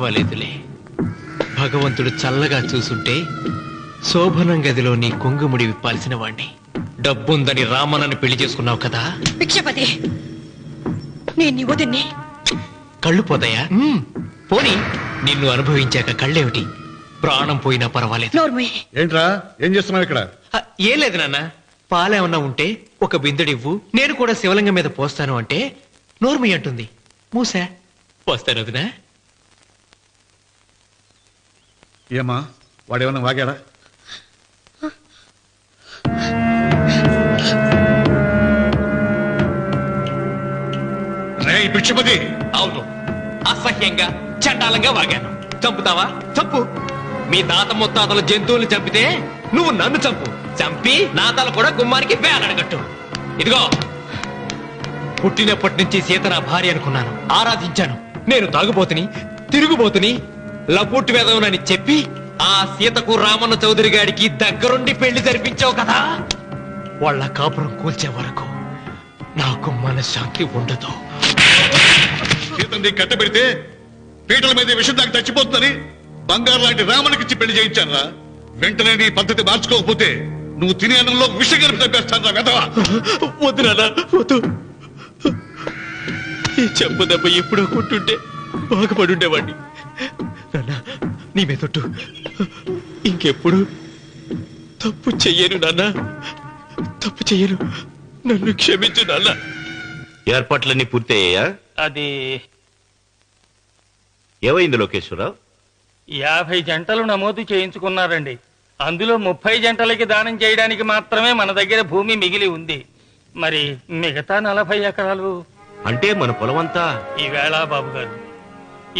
పర్వాలేదులే. భగవంతుడు చల్లగా చూసుంటే శోభనం గదిలో నీ కొంగుముడి విప్పాల్సిన వాణ్ణి. డబ్బుందని రామన్నని పెళ్లి చేసుకున్నావు కదా. భిక్షపతి, నేను వదిన్ని. కళ్ళు పోతాయా? పోనీ, నిన్ను అనుభవించాక కళ్ళేమిటి? ప్రాణం పోయినా పర్వాలేదు. ఏంట్రా, ఏం చేస్తున్నావు ఇక్కడ? ఏం లేదు నాన్న, పాలేమన్నా ఉంటే ఒక బిందెడివ్వు, నేను కూడా శివలింగం మీద పోస్తాను అంటే నోర్మి అంటుంది. మూసా పోస్తాను వదినా. ఏమా, వాడేమన్నా వాగాడా? భిక్షపతి, అవును, అసహ్యంగా చండాలంగా వాగాను. చంపుతావా? చంపు. మీ తాత ముత్తాతలు జంతువుల్ని చంపితే నువ్వు నన్ను చంపు. చంపి నా తల కూడా గుమ్మానికి వేలాడగట్టు. ఇదిగో, పుట్టినప్పటి నుంచి సీత నా భార్య అనుకున్నాను, ఆరాధించాను. నేను తాగుబోతుని, తిరుగుబోతుని, లపూట్ వేదవునని చెప్పి ఆ సీతకు రామన్న చౌదరి గారికి దగ్గరుండి పెళ్లి జరిపించావు కదా. వాళ్ళ కాపురం కూల్చే వరకు నాకు మనశ్శాంతి ఉండదు. సీతని కట్టబెడితే పీటల మీద విషం దాకా చచ్చిపోతుందని బంగారు లాంటి రామనికిచ్చి పెళ్లి చేయించానురా. వెంటనే నీ పద్ధతి మార్చుకోకపోతే నువ్వు తినే అన్నంలో విషం కలిపి తప్పేస్తాను వెధవా. వద్దు నాన్న, వద్దు. ఈ చెంపు దెబ్బ ఎప్పుడో కొట్టుంటే బాగుపడుండేవాడిని. నాన్న, నీ మీదొట్టు, ఇంకెప్పుడు తప్పు చెయ్యను నాన్న, తప్పు చెయ్యను. నన్ను క్షమించు నాన్న. ఏర్పాట్లన్నీ పూర్తయ్యాయా? అది ఏమైంది లోకేశ్వరరావు? 50 జంటలు నమోదు చేయించుకున్నారండి. అందులో 30 జంటలకి దానం చేయడానికి మాత్రమే మన దగ్గర భూమి మిగిలి ఉంది. మరి మిగతా 40 ఎకరాలు అంటే మన పొలమంతా? ఈవేళ బాబు గారు,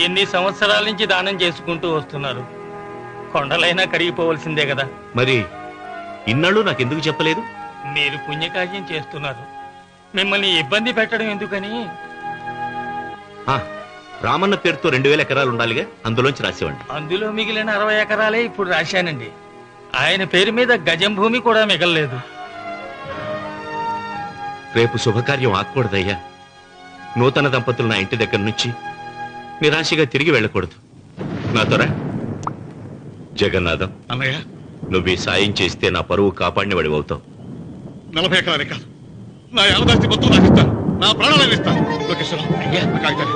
ఎన్ని సంవత్సరాల నుంచి దానం చేసుకుంటూ వస్తున్నారు. కొండలైనా కరిగిపోవలసిందే కదా. మరి ఇన్నాళ్ళు నాకెందుకు చెప్పలేదు? మీరు పుణ్యకార్యం చేస్తున్నారు, మిమ్మల్ని ఇబ్బంది పెట్టడం ఎందుకని. రామన్న పేరుతో 2000 ఎకరాలు ఉండాలిగా, అందులోంచి రాసేవండి. అందులో మిగిలిన 60 ఎకరాలే ఇప్పుడు రాశానండి. ఆయన పేరు మీద గజం భూమి కూడా మిగలలేదు. రేపు శుభకార్యం ఆకూడదయ్యా. నూతన దంపతులు నా ఇంటి దగ్గర నుంచి నిరాశగా తిరిగి వెళ్ళకూడదు. నాతోరా జగన్నాథం. అన్నయ్య, నువ్వు ఈ సాయం చేస్తే నా పరువు కాపాడిన వాడి అవుతావు. 40 ఎకరాలే కాదు, నా యావదాస్తి మొత్తం నాకు ఇస్తాను, నా ప్రాణాలను ఇస్తాను. లోకేశ్వరరావు, అయ్యా కాగితాలు.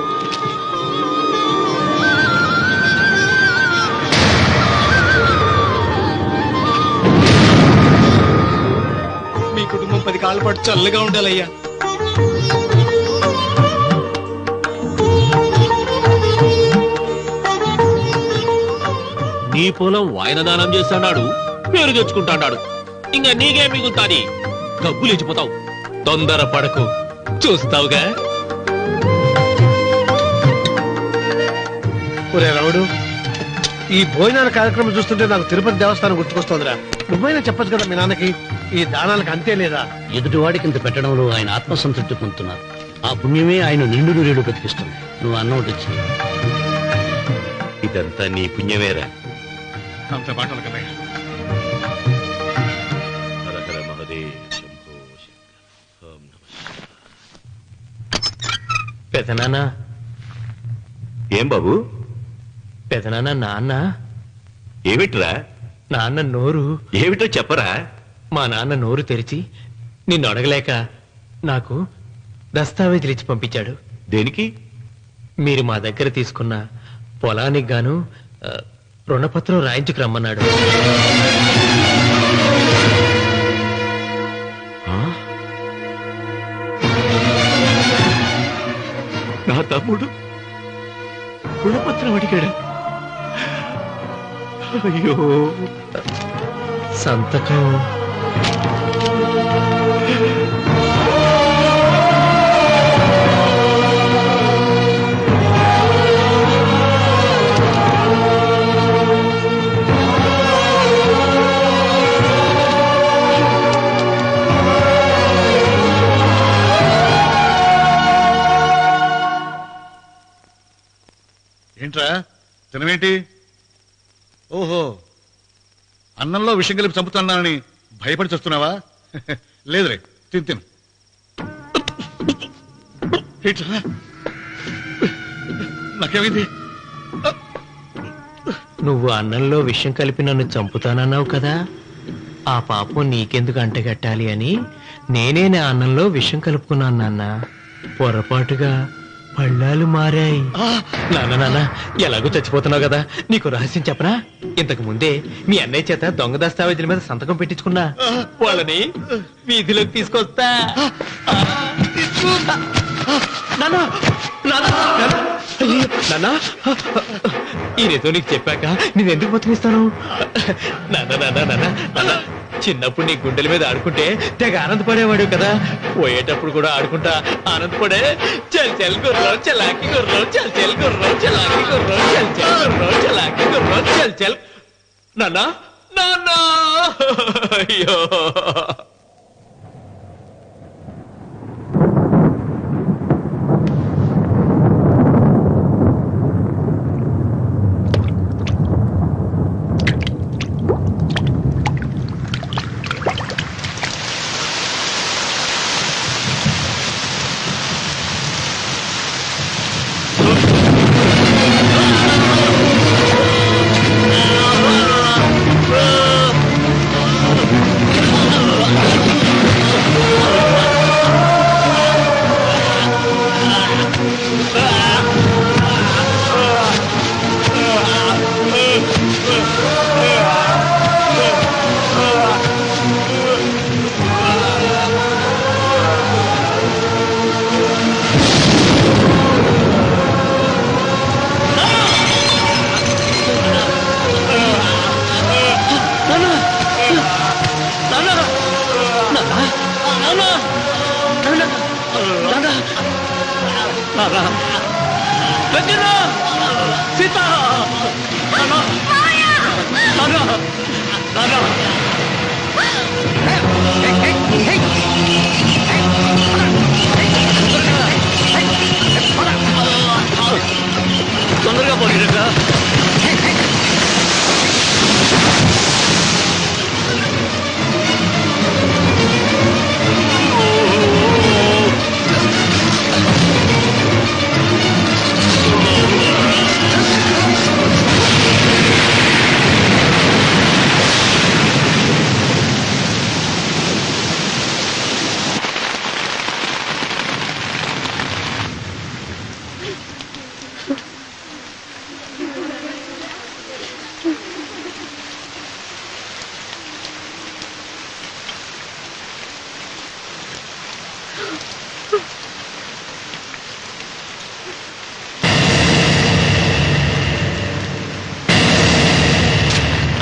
మీ కుటుంబం 10 కాళ్ళ పాటు చల్లగా ఉండాలయ్యా. నీ పొలం వాయన దానం చేస్తాడు, పేరు తెచ్చుకుంటాడు. ఇంకా నీకే మిగులుతాది, గబ్బు లేచిపోతావు. తొందర పడకు, చూస్తావుగా. ఒరే రావుడు, ఈ భోజనాల కార్యక్రమం చూస్తుంటే నాకు తిరుపతి దేవస్థానం గుర్తుకొస్తోందిరా. నువ్వైనా చెప్పచ్చు కదా మీ నాన్నకి, ఈ దానాలకు అంతే లేదా? ఎదుటివాడికి ఇంత పెట్టడంలో ఆయన ఆత్మసంతృప్తి పొందుతున్నారు. ఆ పుణ్యమే ఆయన నిండు నూరేడు బ్రతికిస్తుంది. నువ్వు అన్నం వచ్చి ఇదంతా నీ పుణ్యమేరా. అంత మాటలు కదయ్యా. హరహర మహదేవ్ శంభో శంకర. ఓం నమః. పెదనాన్న. ఏం బాబు? పెదనాన్న, నాన్న. ఏమిట్రా? నాన్న నోరు. ఏమిటో చెప్పరా. మా నాన్న నోరు తెరిచి నిన్ను అడగలేక నాకు దస్తావేజీలు ఇచ్చి పంపించాడు. దేనికి? మీరు మా దగ్గర తీసుకున్న పొలానికి గాను రుణపత్రం రాయించుకు రమ్మన్నాడు. నా తమ్ముడు రుణపత్రం అడిగాడు. అయ్యో, సంతకం. ఏంట్రా తినవేంటి? ఓహో, అన్నంలో విషం కలిపి చంపుతున్నానని భయపడి చస్తున్నావా? లేదురే, తిను. ఏంట్రా, నాకేమైంది? నువ్వు అన్నంలో విషం కలిపి నన్ను చంపుతానన్నావు కదా, ఆ పాపం నీకెందుకు అంటగట్టాలి అని నేనే నా అన్నంలో విషం కలుపుకున్నాను నాన్న. పొరపాటుగా పళ్ళాలు మారాయి. నాన్న ఎలాగో చచ్చిపోతున్నావు కదా, నీకు రహస్యం చెప్పనా? ఇంతకు ముందే మీ అన్నయ్య చేత దొంగ దస్తావేజీల మీద సంతకం పెట్టించుకున్నా. వాళ్ళని వీధిలోకి తీసుకొస్తా. నాన్న ఈ రేతో నీకు చెప్పాక నేను ఎందుకు బతికిస్తాను? నాన్న చిన్నప్పుడు నీ గుండెల మీద ఆడుకుంటే తెగ ఆనందపడేవాడు కదా, పోయేటప్పుడు కూడా ఆడుకుంటా ఆనందపడే. చల్ చల్ గుర్రం చలాకి గుర్రం, చల్ చల్ గుర్రం చలాకి గుర్రం, చల్ చల్ గుర్రం చలాకి గుర్రం, చల్ చల్. నాన్న నాన్న అయ్యో తొందరగా పోయిరా.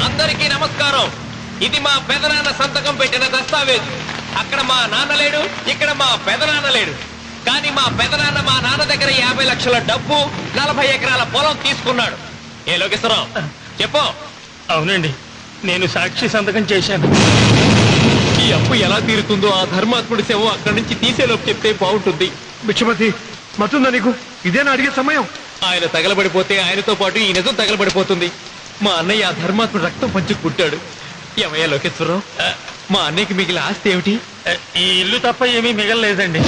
అందరికీ నమస్కారం. ఇది మా పెదనాన్న సంతకం పెట్టిన దస్తావేజు. అక్కడ మా నాన్న లేడు, ఇక్కడ మా పెదనాన్న లేడు. కానీ మా పెదనాన్న మా నాన్న దగ్గర 50 లక్షల డబ్బు, 40 ఎకరాల పొలం తీసుకున్నాడు. ఏ లోకేశ్వరరావు చెప్పు. అవునండి, నేను సాక్షి సంతకం చేశాను. ఈ అప్పు ఎలా తీరుతుందో ఆ ధర్మాత్ముడి శవం అక్కడి నుంచి తీసేలోపు చెప్తే బాగుంటుంది. బిక్షపతి మతుందా నీకు? ఇదేనా అడిగే సమయం? ఆయన తగలబడిపోతే ఆయనతో పాటు ఈ నిజం తగలబడిపోతుంది. మా అన్నయ్య ఆ ధర్మాత్ముడు రక్తం పంచుకు పుట్టాడు. ఏమయ్యా లోకేశ్వరరావు, మా అన్నయ్యకి మిగిలిన ఆస్తి ఏమిటి? ఈ ఇల్లు తప్ప ఏమీ మిగలలేదండి.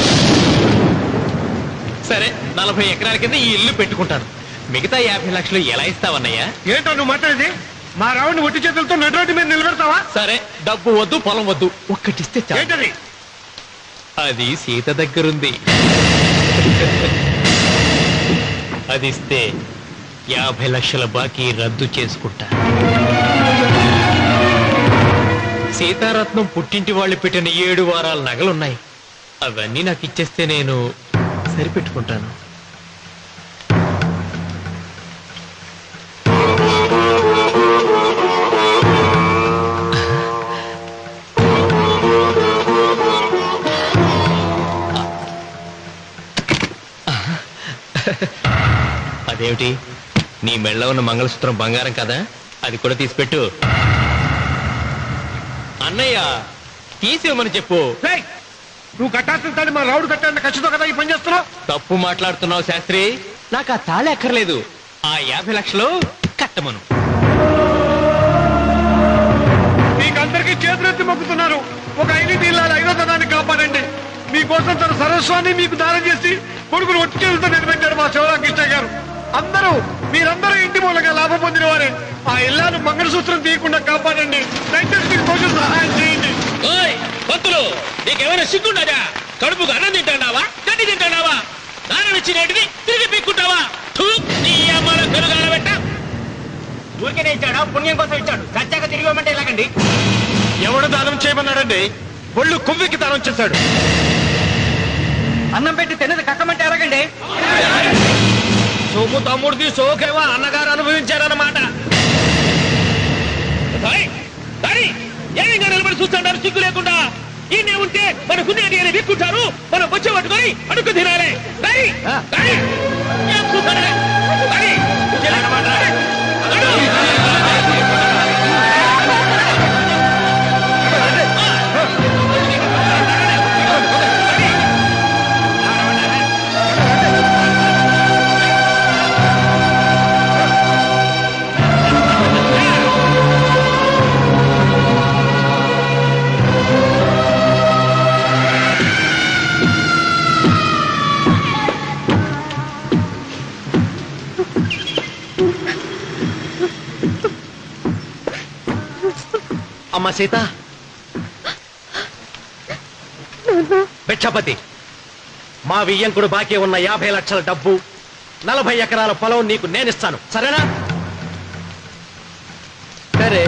సరే, 40 ఎకరాల కింద ఈ ఇల్లు పెట్టుకుంటాను. మిగతా 50 లక్షలు ఎలా ఇస్తావన్నయ్యా? ఏంటో నువ్వు మాట్లాడేది? మా రావుని ఒట్టి చేతులతో నడిరోడ్డు మీద నిలబెడతావా? సరే, డబ్బు వద్దు, పొలం వద్దు, ఒక్కటిస్తే చాలు. ఏంటది? అది సీత దగ్గరుంది. అది ఇస్తే 50 లక్షల బాకీ రద్దు చేసుకుంటా. సీతారత్నం పుట్టింటి వాళ్ళు పెట్టిన 7 వారాల నగలున్నాయి. అవన్నీ నాకు ఇచ్చేస్తే నేను సరిపెట్టుకుంటాను. అదేమిటి, నీ మెళ్ళ ఉన్న మంగళసూత్రం బంగారం కదా, అది కూడా తీసిపెట్టు. అన్నయ్య తీసేమని చెప్పు. నువ్వు కట్టాల్సిన తాడి మా రావుడు కట్టాలని ఖచ్చితంగా కదా ఈ పని చేస్తున్నావు. తప్పు మాట్లాడుతున్నావు శాస్త్రి. నాకు ఆ తాళి అక్కర్లేదు, ఆ 50 లక్షలు కట్టమను. మీకందరికీ చేతులెత్తి మొక్కుతున్నారు. ఒక ఐదు ఇళ్ళ 5వ తనాన్ని కాపాడండి. మీకోసం తన సరస్వాన్ని మీకు దానం చేసి కొడుకులు ఒట్టి చేతులతో నిలబెట్టారు మా శివరామకృష్ణ గారు. మీరందరూ ఇంటి మూలంగా లాభం పొందిన వారే. ఆ ఇల్లాను మంగళసూత్రం తీయకుండా కాపాడండి. దయచేసి మీకు కొంచెం సహాయం చేయండి. భక్తులు నీకేమైనా సిగ్గుండదా? కడుపుకు అన్నం తింటాడావా, గడ్డి తింటాడావా? దానం ఇచ్చినట్టుది తిరిగి పీక్కుంటావా? ఊరికే ఇచ్చాడా? పుణ్యం కోసం ఇచ్చాడు. సత్యాక తిరిగి ఇవ్వమంటే ఎలాగండి? ఎవడు దానం చేయమన్నాడండి? ఒళ్ళు కొవ్వికి దానం చేశాడు. అన్నం పెట్టి తిన్నది కక్కమంటే ఎలాగండి? సోము తమ్ముడిది సోకేవా అన్నగారు అనుభవించారన్నమాట. ఏమిగా నిలబడి చూస్తుంటారు సిగ్గు లేకుండా? ఈయనే ఉంటే మన గుండె అని విక్కుంటారు, మనం వచ్చే పట్టుకొని అడుగు తినాలి. అమ్మ సీత, భిక్షపతి, మా వియ్యంకుడు బాకీ ఉన్న 50 లక్షల డబ్బు, 40 ఎకరాల పొలం నీకు నేనిస్తాను, సరేనా? సరే.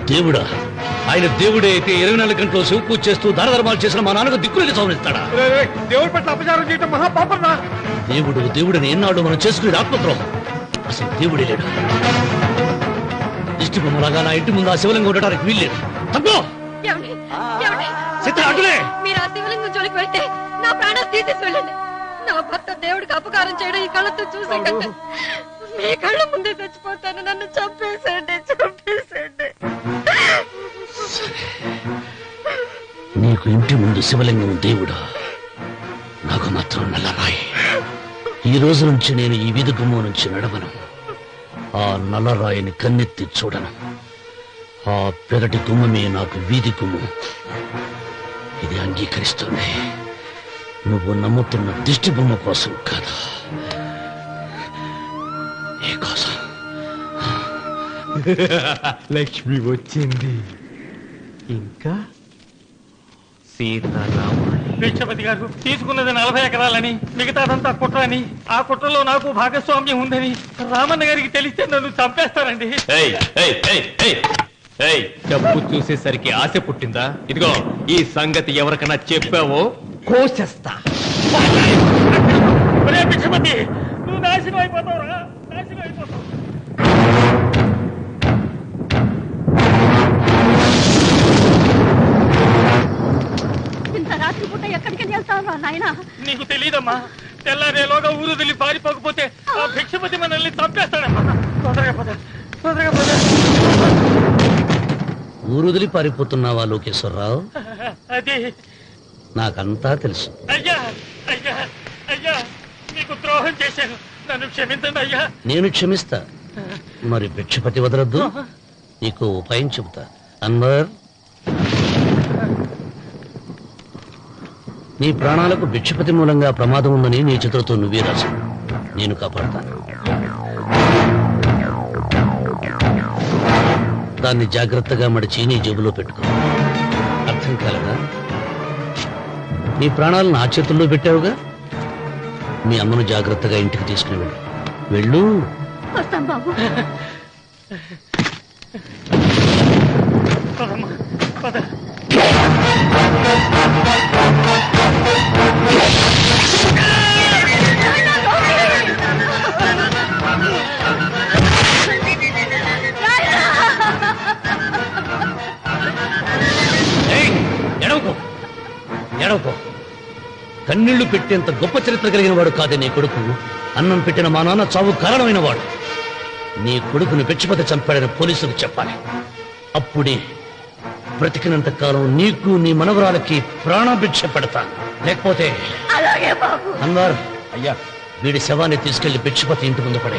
దేవుడా? ఆయన దేవుడే అయితే 24 గంటలు శివ పూజ చేస్తూ దానధర్మాలు చేసిన మా నాన్నకు దిక్కులేని సౌనిస్తాడా? దేవుడి పట్ల అపచారం చేయటం మహాపాపం రా. దేవుడిని ఎన్నాడు మనం చేసుకునేది ఆత్మద్రోహం. అసలు దేవుడే లేడు. దిష్టి బొమ్మలాగా నా ఇంటి ముందు ఆ శివలింగం ఉండడానికి వీల్లేదు. తప్పో మీరు ఆ శివలింగం జోలికి వెళ్తే నా ప్రాణాలు తీసేసి వెళ్ళండి. నా భర్త దేవుడికి అపకారం చేయడం ఈ కళ్ళతో చూసే కంటే మీ కళ్ళ ముందే చచ్చిపోతాను. నన్ను చంపేసేయండి. నీకు ఇంటి ముందు శివలింగం దేవుడా, నాకు మాత్రం నల్లరాయి. ఈ రోజు నుంచి నేను ఈ వీధి గుమ్మం నుంచి నడవను. ఆ నల్లరాయిని కన్నెత్తి చూడను. ఆ పెరటి గుమ్మమే నాకు వీధి గుమ్మం. ఇది అంగీకరిస్తుంది. నువ్వు నమ్ముతున్న దిష్టి బొమ్మ కోసం కాదా, నీ కోసం. లక్ష్మి వచ్చింది. ఇంకా సీతారామాలి. భిక్షపతి గారు తీసుకున్నది 40 ఎకరాలని, మిగతాదంతా కుట్ర అని, ఆ కుట్రలో నాకు భాగస్వామ్యం ఉందని రామన్న గారికి తెలిస్తే నన్ను చంపేస్తారండి. డబ్బు చూసేసరికి ఆశ పుట్టిందా? ఇదిగో ఈ సంగతి ఎవరికైనా చెప్పావో కోసేస్తా. భిక్షపతి, నువ్వు నాశనం అయిపోతావురా, నాశనం అయిపోతావు. రాత్రిపూట ఎక్కడికి వెళ్తావా నాయన? నీకు తెలీదమ్మా, తెల్లారేలోగా ఊరు వెళ్ళి పారిపోకపోతే ఆ భిక్షపతి మనల్ని చంపేస్తాడమ్మా. తొందరగా పద. ఊరుదిలి పారిపోతున్నావా లోకేశ్వరరావు? అది నాకంతా తెలుసు. అయ్యా అయ్యా అయ్యా, మీకు ద్రోహం చేశాను, నన్ను క్షమించండి అయ్యా. నేను క్షమిస్తా, మరి భిక్షపతి వదలొద్దు. నీకు ఉపాయం చెబుతా. అన్వర్, నీ ప్రాణాలకు భిక్షపతి మూలంగా ప్రమాదం ఉందని నీ చేతులతో నువ్వే రాసు. నేను కాపాడతాను. దాన్ని జాగ్రత్తగా మడిచి నీ జేబులో పెట్టుకో. అర్థం కాలేదా? నీ ప్రాణాలను ఆ చేతుల్లో పెట్టావుగా, మీ అమ్మను జాగ్రత్తగా ఇంటికి తీసుకుని వెళ్ళు. వెళ్ళు. వస్తాం బాబు. పదమ్మా, పద. ఎడవకో, ఎడవకో. కన్నీళ్లు పెట్టేంత గొప్ప చరిత్ర కలిగిన వాడు కాదే నీ కొడుకు. అన్నం పెట్టిన మా నాన్న చావు కారణమైన వాడు. నీ కొడుకుని భిక్షపతి చంపాడని పోలీసులకు చెప్పాలి. అప్పుడే బ్రతికినంత కాలం నీకు నీ మనవరాలకి ప్రాణభిక్ష పెడతాను. లేకపోతే అలాగే బాబు. అన్వర్, అయ్యా, వీడి శవాన్ని తీసుకెళ్లి భిక్షపతి ఇంటి ముందు పడే.